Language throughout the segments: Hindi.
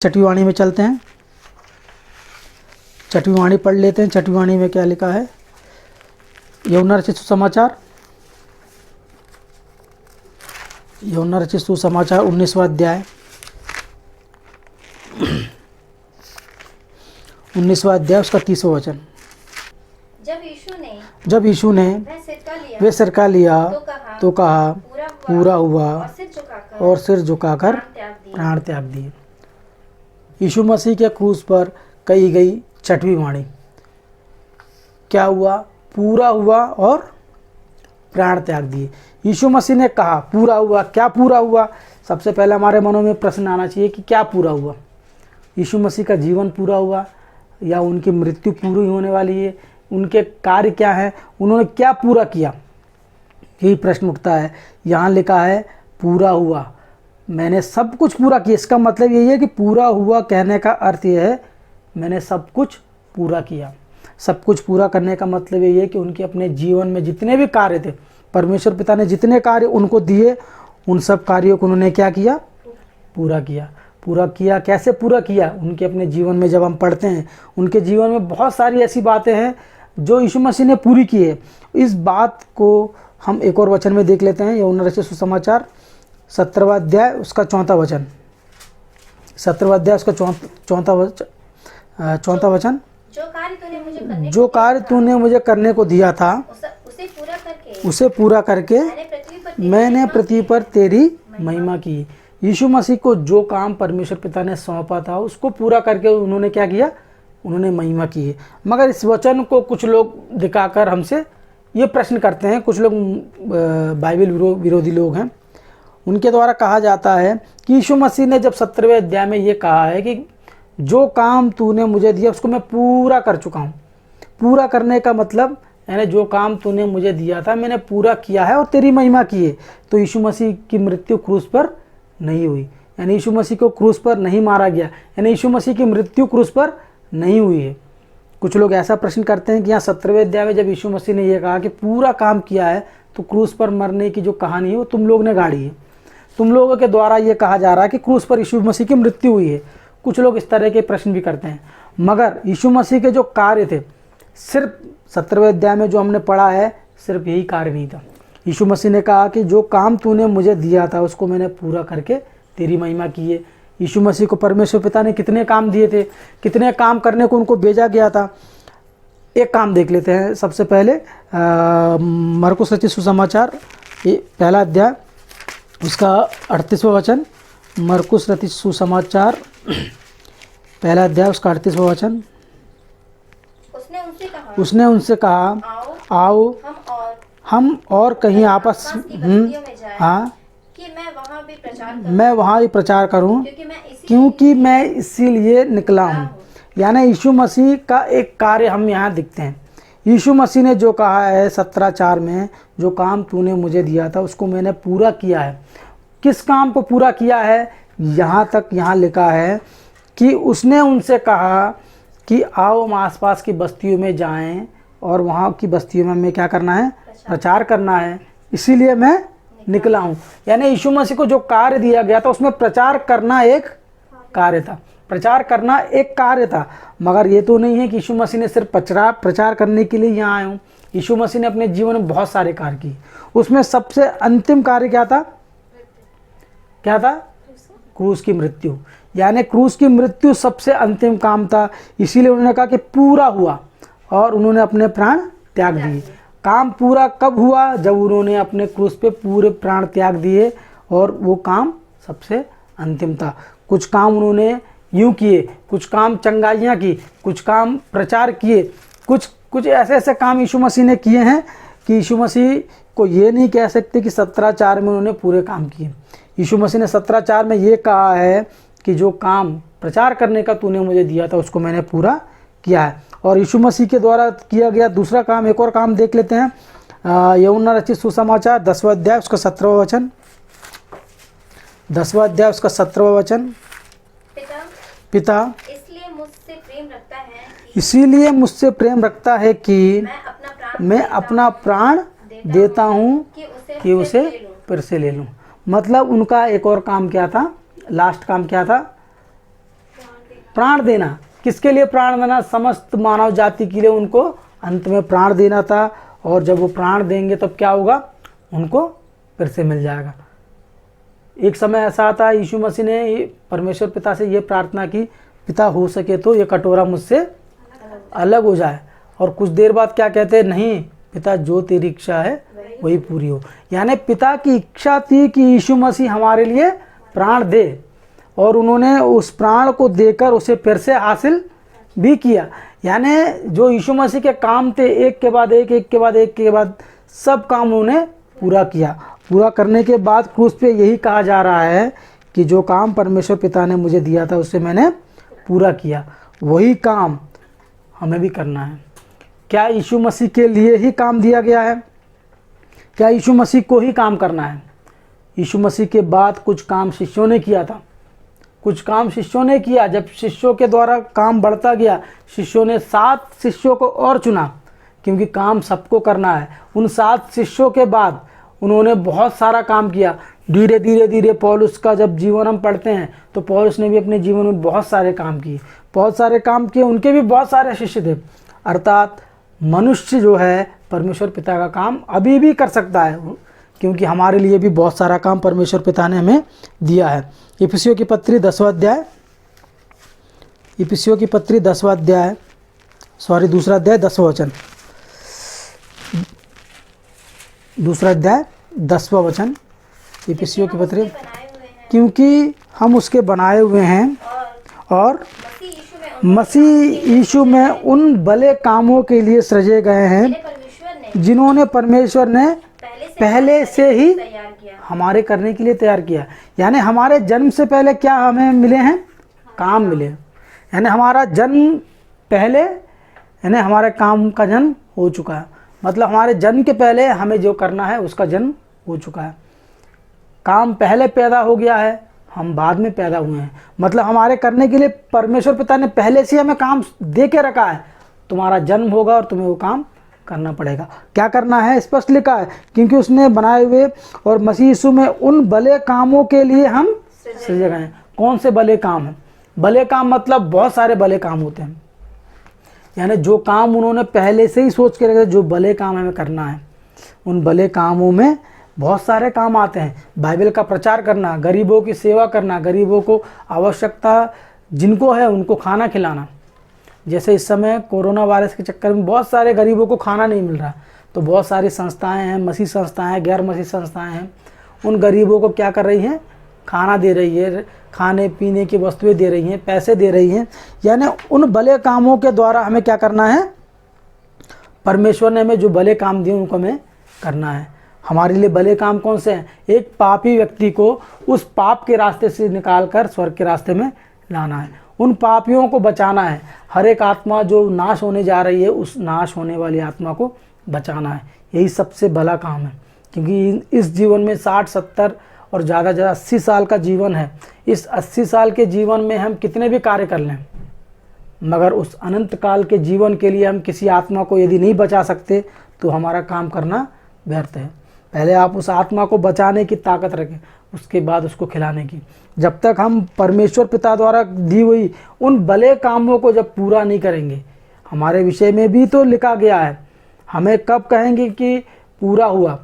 छठवीं वाणी में चलते हैं, छठवीं वाणी पढ़ लेते हैं। छठवीं वाणी में क्या लिखा है? यमुना रचित सुसमाचार, यमुना रचित सुसमाचार 19वां अध्याय, 19वां अध्याय उसका 30वां वचन। जब यीशु ने वे सिर का लिया तो कहा पूरा हुआ और सिर झुकाकर प्राण त्याग दिए। यीशु मसीह के क्रूस पर कही गई छठवीं वाणी क्या हुआ? पूरा हुआ और प्राण त्याग दिए। यीशु मसीह ने कहा पूरा हुआ। क्या पूरा हुआ? सबसे पहले हमारे मनों में प्रश्न आना चाहिए कि क्या पूरा हुआ? यीशु मसीह का जीवन पूरा हुआ या उनकी मृत्यु पूरी होने वाली है? उनके कार्य क्या हैं? उन्होंने क्या पूरा किया? यही प्रश्न उठता है। यहाँ लिखा है पूरा हुआ, मैंने सब कुछ पूरा किया। इसका मतलब यही है कि पूरा हुआ कहने का अर्थ यह है मैंने सब कुछ पूरा किया। सब कुछ पूरा करने का मतलब यही है कि उनके अपने जीवन में जितने भी कार्य थे, परमेश्वर पिता ने जितने कार्य उनको दिए, उन सब कार्यों को उन्होंने क्या किया? पूरा किया। पूरा किया कैसे पूरा किया? उनके अपने जीवन में जब हम पढ़ते हैं, उनके जीवन में बहुत सारी ऐसी बातें हैं जो यीशु मसीह ने पूरी की है। इस बात को हम एक और वचन में देख लेते हैं। यमुना रचित सुसमाचार 17वां अध्याय उसका 4वां वचन, 17वां अध्याय उसका 4वां वचन। जो कार्य तूने मुझे करने को दिया था उसे पूरा करके मैंने पृथ्वी पर तेरी महिमा की। यीशु मसीह को जो काम परमेश्वर पिता ने सौंपा था उसको पूरा करके उन्होंने क्या किया? उन्होंने महिमा की है। मगर इस वचन को कुछ लोग दिखाकर हमसे ये प्रश्न करते हैं, कुछ लोग बाइबल विरोधी लोग हैं, उनके द्वारा कहा जाता है कि यीशु मसीह ने जब 17वें अध्याय में ये कहा है कि जो काम तूने मुझे दिया उसको मैं पूरा कर चुका हूँ। पूरा करने का मतलब यानी जो काम तूने मुझे दिया था मैंने पूरा किया है और तेरी महिमा की है। तो यीशु मसीह की मृत्यु क्रूस पर नहीं हुई, यानी यीशु मसीह को क्रूस पर नहीं मारा गया, यानी यीशु मसीह की मृत्यु क्रूस पर नहीं हुई है। कुछ लोग ऐसा प्रश्न करते हैं कि यहाँ 17वें अध्याय में जब यीशु मसीह ने यह कहा कि पूरा काम किया है तो क्रूस पर मरने की जो कहानी है वो तुम लोग ने गाड़ी है। तुम लोगों के द्वारा ये कहा जा रहा है कि क्रूस पर यीशु मसीह की मृत्यु हुई है। कुछ लोग इस तरह के प्रश्न भी करते हैं, मगर यीशु मसीह के जो कार्य थे, सिर्फ 17वें अध्याय में जो हमने पढ़ा है सिर्फ यही कार्य नहीं था। यीशु मसीह ने कहा कि जो काम तूने मुझे दिया था उसको मैंने पूरा करके तेरी महिमा की है। यीशु मसीह को परमेश्वर पिता ने कितने काम दिए थे, कितने काम करने को उनको भेजा गया था। एक काम देख लेते हैं। सबसे पहले मरकुस रचित सुसमाचार पहला अध्याय उसका 38वां वचन। मरकुस रचित सुसमाचार पहला अध्याय उसका 38वां वचन। उसने उनसे कहा आओ हम और कहीं आपस हाँ कि मैं वहाँ भी प्रचार करूँ क्योंकि मैं इसीलिए निकला हूँ। यानी यीशु मसीह का एक कार्य हम यहाँ दिखते हैं। यीशु मसीह ने जो कहा है 17:4 में, जो काम तूने मुझे दिया था उसको मैंने पूरा किया है। किस काम को पूरा किया है? यहाँ तक यहाँ लिखा है कि उसने उनसे कहा कि आओ हम आसपास की बस्तियों में जाएं और वहाँ की बस्तियों में हमें क्या करना है? प्रचार करना है, इसीलिए मैं निकला हूँ। यानी यीशु मसीह को जो कार्य दिया गया था उसमें प्रचार करना एक कार्य था, प्रचार करना एक कार्य था। मगर ये तो नहीं है कि यीशु मसीह ने सिर्फ प्रचार करने के लिए यहाँ आए हूँ। यीशु मसीह ने अपने जीवन में बहुत सारे कार्य किए, उसमें सबसे अंतिम कार्य क्या था? क्या था? क्रूस की मृत्यु। यानी क्रूस की मृत्यु सबसे अंतिम काम था, इसीलिए उन्होंने कहा कि पूरा हुआ और उन्होंने अपने प्राण त्याग दिए। काम पूरा कब हुआ? जब उन्होंने अपने क्रूस पे पूरे प्राण त्याग दिए, और वो काम सबसे अंतिम था। कुछ काम उन्होंने यूँ किए, कुछ काम चंगाइयाँ की, कुछ काम प्रचार किए, कुछ ऐसे ऐसे काम यीशु मसीह ने किए हैं कि यीशु मसीह को ये नहीं कह सकते कि 17:4 में उन्होंने पूरे काम किए। यीशु मसीह ने 17:4 में ये कहा है कि जो काम प्रचार करने का तूने मुझे दिया था उसको मैंने पूरा किया है। और यीशु मसीह के द्वारा किया गया दूसरा काम, एक और काम देख लेते हैं। यूहन्ना रचित सुसमाचार 10वां अध्याय उसका 17वां वचन। 10वां अध्याय उसका 17वां वचन। पिता इसलिए मुझसे प्रेम रखता है कि मैं अपना प्राण देता हूँ कि उसे फिर से ले लूँ। मतलब उनका एक और काम क्या था? लास्ट काम क्या था? प्राण देना, किसके लिए प्राण देना? समस्त मानव जाति के लिए उनको अंत में प्राण देना था। और जब वो प्राण देंगे तब क्या होगा? उनको फिर से मिल जाएगा। एक समय ऐसा आता है, यीशु मसीह ने परमेश्वर पिता से ये प्रार्थना की, पिता हो सके तो ये कटोरा मुझसे अलग हो जाए। और कुछ देर बाद क्या कहते हैं? नहीं पिता, जो तेरी इच्छा है वही पूरी हो। यानी पिता की इच्छा थी कि यीशु मसीह हमारे लिए प्राण दे, और उन्होंने उस प्राण को देकर उसे फिर से हासिल भी किया। यानी जो यीशु मसीह के काम थे, एक के बाद एक, एक के बाद एक के बाद सब काम उन्होंने पूरा किया। पूरा करने के बाद क्रूस पे यही कहा जा रहा है कि जो काम परमेश्वर पिता ने मुझे दिया था उसे मैंने पूरा किया। वही काम हमें भी करना है। क्या यीशु मसीह के लिए ही काम दिया गया है? क्या यीशु मसीह को ही काम करना है? यीशु मसीह के बाद कुछ काम शिष्यों ने किया था, कुछ काम शिष्यों ने किया। जब शिष्यों के द्वारा काम बढ़ता गया, शिष्यों ने 7 शिष्यों को और चुना, क्योंकि काम सबको करना है। उन 7 शिष्यों के बाद उन्होंने बहुत सारा काम किया। धीरे धीरे धीरे पौलुस का जब जीवन हम पढ़ते हैं तो पौलुस ने भी अपने जीवन में बहुत सारे काम किए, बहुत सारे काम किए। उनके भी बहुत सारे शिष्य थे। अर्थात मनुष्य जो है परमेश्वर पिता का काम अभी भी कर सकता है, क्योंकि हमारे लिए भी बहुत सारा काम परमेश्वर पिता ने हमें दिया है। इफिसियों की पत्री 10वां अध्याय, इफिसियों की पत्री 10वां अध्याय, दूसरा अध्याय 10वां वचन, दूसरा अध्याय 10वां वचन, इफिसियों की पत्री। क्योंकि हम उसके बनाए हुए हैं और मसीह यीशु में उन भले कामों के लिए सृजे गए हैं जिन्होंने परमेश्वर ने पहले से ही हमारे करने के लिए तैयार किया। यानी हमारे जन्म से पहले क्या हमें मिले हैं? काम मिले। यानी हमारा जन्म पहले, यानी हमारे काम का जन्म हो चुका है। मतलब हमारे जन्म के पहले हमें जो करना है उसका जन्म हो चुका है। काम पहले पैदा हो गया है, हम बाद में पैदा हुए हैं। मतलब हमारे करने के लिए परमेश्वर पिता ने पहले से हमें काम दे के रखा है। तुम्हारा जन्म होगा और तुम्हें वो काम करना पड़ेगा। क्या करना है? स्पष्ट लिखा है, क्योंकि उसने बनाए हुए और मसीह यीशु में उन भले कामों के लिए हम सृजे गए हैं। कौन से भले काम हैं? भले काम मतलब बहुत सारे भले काम होते हैं। यानी जो काम उन्होंने पहले से ही सोच के रखे, जो भले काम हमें करना है, उन भले कामों में बहुत सारे काम आते हैं। बाइबल का प्रचार करना, गरीबों की सेवा करना, गरीबों को आवश्यकता जिनको है उनको खाना खिलाना। जैसे इस समय कोरोना वायरस के चक्कर में बहुत सारे गरीबों को खाना नहीं मिल रहा, तो बहुत सारी संस्थाएं हैं, मसीह संस्थाएं हैं, गैर मसीह संस्थाएं हैं, उन गरीबों को क्या कर रही हैं? खाना दे रही है, खाने पीने की वस्तुएं दे रही हैं, पैसे दे रही हैं। यानी उन भले कामों के द्वारा हमें क्या करना है? परमेश्वर ने हमें जो भले काम दिए उनको हमें करना है। हमारे लिए भले काम कौन से हैं? एक पापी व्यक्ति को उस पाप के रास्ते से निकालकर स्वर्ग के रास्ते में लाना है, उन पापियों को बचाना है। हर एक आत्मा जो नाश होने जा रही है, उस नाश होने वाली आत्मा को बचाना है। यही सबसे भला काम है, क्योंकि इस जीवन में 60, 70 और ज़्यादा 80 साल का जीवन है। इस 80 साल के जीवन में हम कितने भी कार्य कर लें, मगर उस अनंत काल के जीवन के लिए हम किसी आत्मा को यदि नहीं बचा सकते तो हमारा काम करना व्यर्थ है। पहले आप उस आत्मा को बचाने की ताकत रखें, उसके बाद उसको खिलाने की। जब तक हम परमेश्वर पिता द्वारा दी हुई उन भले कामों को जब पूरा नहीं करेंगे, हमारे विषय में भी तो लिखा गया है, हमें कब कहेंगे कि पूरा हुआ?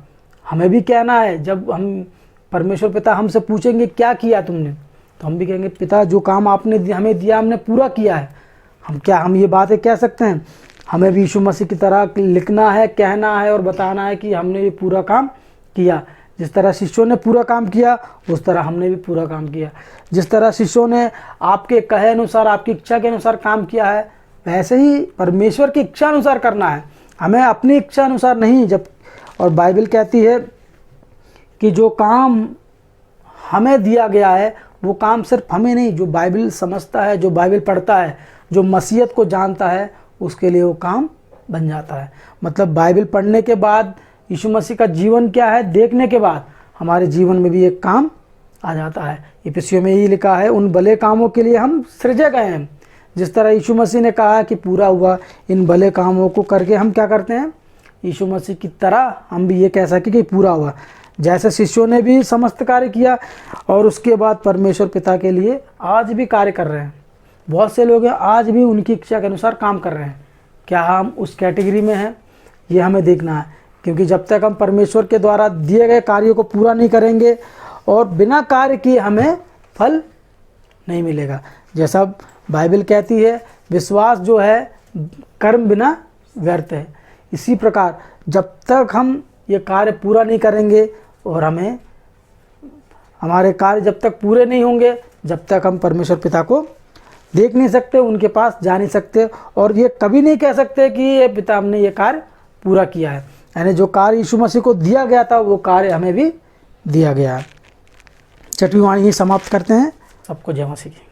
हमें भी कहना है, जब हम परमेश्वर पिता हमसे पूछेंगे क्या किया तुमने, तो हम भी कहेंगे पिता जो काम आपने हमें दिया हमने पूरा किया है। हम ये बातें कह सकते हैं? हमें भी यीशु मसीह की तरह लिखना है, कहना है और बताना है कि हमने ये पूरा काम किया। जिस तरह शिष्यों ने पूरा काम किया उस तरह हमने भी पूरा काम किया। जिस तरह शिष्यों ने आपके कहे अनुसार, आपकी इच्छा के अनुसार काम किया है, वैसे ही परमेश्वर की इच्छा अनुसार करना है। हमें अपनी इच्छा अनुसार नहीं। जब और बाइबल कहती है कि जो काम हमें दिया गया है वो काम सिर्फ हमें नहीं, जो बाइबल समझता है, जो बाइबल पढ़ता है, जो मसीहत को जानता है, उसके लिए वो काम बन जाता है। मतलब बाइबल पढ़ने के बाद, यीशु मसीह का जीवन क्या है देखने के बाद, हमारे जीवन में भी एक काम आ जाता है। इफिसियों में यही लिखा है, उन भले कामों के लिए हम सृजे गए हैं। जिस तरह यीशु मसीह ने कहा कि पूरा हुआ, इन भले कामों को करके हम क्या करते हैं? यीशु मसीह की तरह हम भी ये कह सके कि पूरा हुआ। जैसे शिष्यों ने भी समस्त कार्य किया और उसके बाद परमेश्वर पिता के लिए आज भी कार्य कर रहे हैं। बहुत से लोग हैं आज भी उनकी इच्छा के अनुसार काम कर रहे हैं। क्या हम उस कैटेगरी में हैं, ये हमें देखना है, क्योंकि जब तक हम परमेश्वर के द्वारा दिए गए कार्यों को पूरा नहीं करेंगे और बिना कार्य किए हमें फल नहीं मिलेगा। जैसा बाइबल कहती है, विश्वास जो है कर्म बिना व्यर्थ है। इसी प्रकार जब तक हम ये कार्य पूरा नहीं करेंगे और हमारे कार्य जब तक पूरे नहीं होंगे, जब तक हम परमेश्वर पिता को देख नहीं सकते, उनके पास जा नहीं सकते, और ये कभी नहीं कह सकते कि ये पिता हमने ये कार्य पूरा किया है। यानी जो कार्य यीशु मसीह को दिया गया था वो कार्य हमें भी दिया गया है। 6वीं वाणी ही समाप्त करते हैं। सबको जय मसीह की।